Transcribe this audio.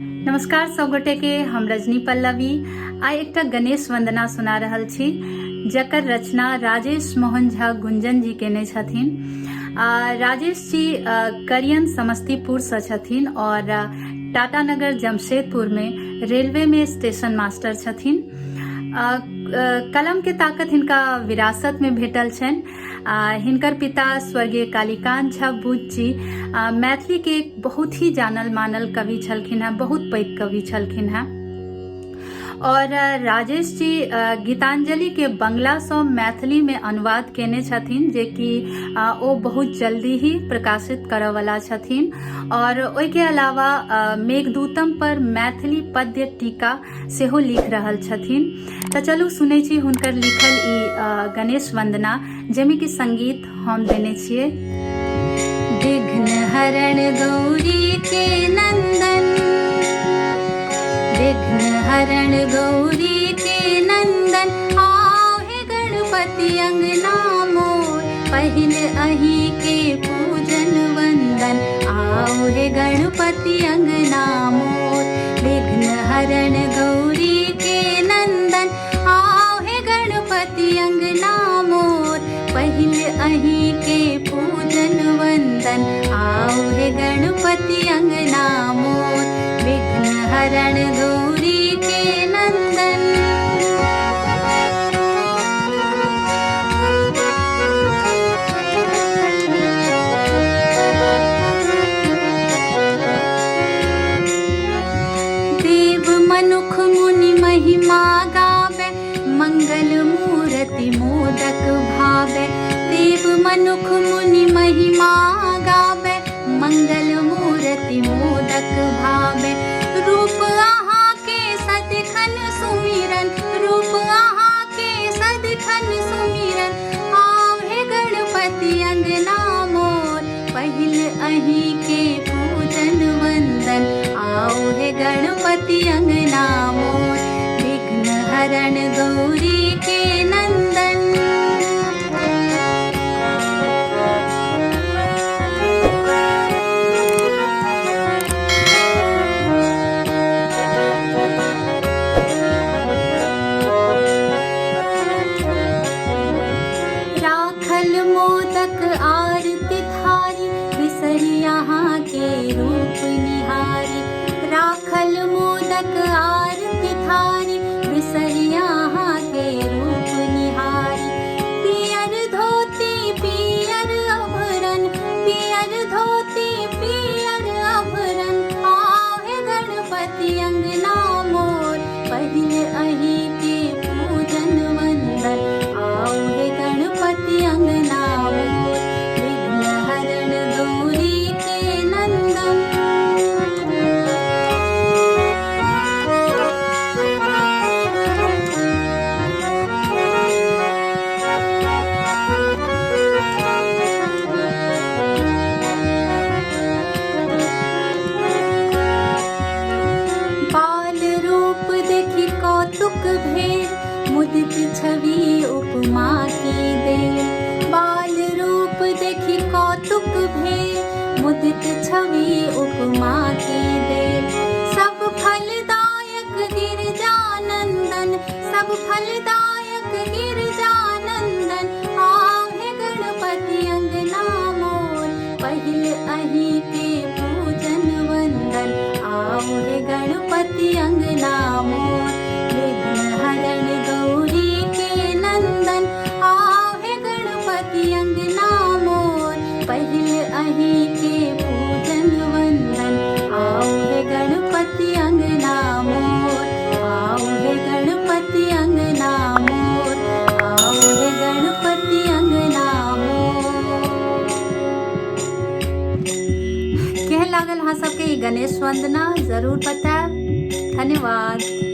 नमस्कार सब गोटे के हम रजनी पल्लवी आइ एकटा गणेश वंदना सुना रहल छी जकर रचना राजेश मोहन झा गुंजन जी केने छथिन। राजेश जी करियन समस्तीपुर से छथिन और टाटानगर जमशेदपुर में रेलवे में स्टेशन मास्टर छथिन। कलम के ताकत हिनका विरासत में भेटल छन। हिनकर पिता स्वर्गीय कालीकांत झा बुध जी मैथिली के एक बहुत ही जानल मानल कवि छलखिन हैं, बहुत पैघ कवि छलखिन हैं। और राजेश जी गीतांजलि के बंगला से मैथिली में अनुवाद केने छथिन जे कि ओ बहुत जल्दी ही प्रकाशित करय वाला छथिन। और ओइ के अलावा मेघदूतम पर मैथिली पद्य टीका सेहो लिख रहल छथिन। तो चलू सुनै छी हुनकर लिखल ई गणेश वंदना जेमे कि संगीत हम देने छियै। विघ्न हरण गौरी के नंदन, विघ्न हरण गौरी के नंदन, आओ हे गणपति अंगना मोर, पहिल अहि के पूजन वंदन, आओ हे गणपति अंगना मोर। विघ्न हरण गौरी के नंदन, आओ हे गणपति अंगना मोर, पहिल अहि के पूजन वंदन, आओ हे गणपति अंगना मोर। विघ्न हरण गौरी के नंदन, देव मनुख मुनि महिमा गावे, मंगल मूर्ति मोदक भावे। देव मनुख मुनि महिमा गावे, मंगल मूर्ति मोदक भावे। रूप आहाँ के सदिखन सुमिरन, रूप आहाँ के सदिखन सुमिरन, आओ हे गणपति अंगना मोर, पहिल अहि के पूजन वंदन, आओ हे गणपति अंगना मोर। विघ्न हरण गौरी के नंदन, मोदक आरती थारी, बिसरी यहाँ के रूप निहारी। राखल मोदक आरती थारी, बिसरी यहाँ के रूप निहारी। पियर धोती पियर आभरण, पियर धोती पियर आभरण, आओ हे गणपति अंगना मोर, पहिल अहि के पूजन वंदन, आओ हे गणपति अंगना मोर। विघ्न हरण गौरी के नंदन, बाल रूप देखी कौतुक भेल, मुदित छवि उपमा की देल। बाल रूप देखी कौतुक भेल, मुदित छवि उपमा की देल। सब फलदायक गिरजानंदन, सब फलदायक गिरजानंदन, आओ हे गणपति अंगना मोर, पहिल अहि के पूजन वंदन, आओ हे गणपति अंगना मोर। विघ्न हरण गौरी के नंदन, आओ हे गणपति अंगना मोर, पहिल अहि के पूजन वंदन, आओ हे गणपति अंगना मोर, आओ हे गणपति अंगना मोर, आओ हे गणपति अंगना मोर। केहन लागल अहाँ सबके ई गणेश वंदना जरूर बताएब। धन्यवाद।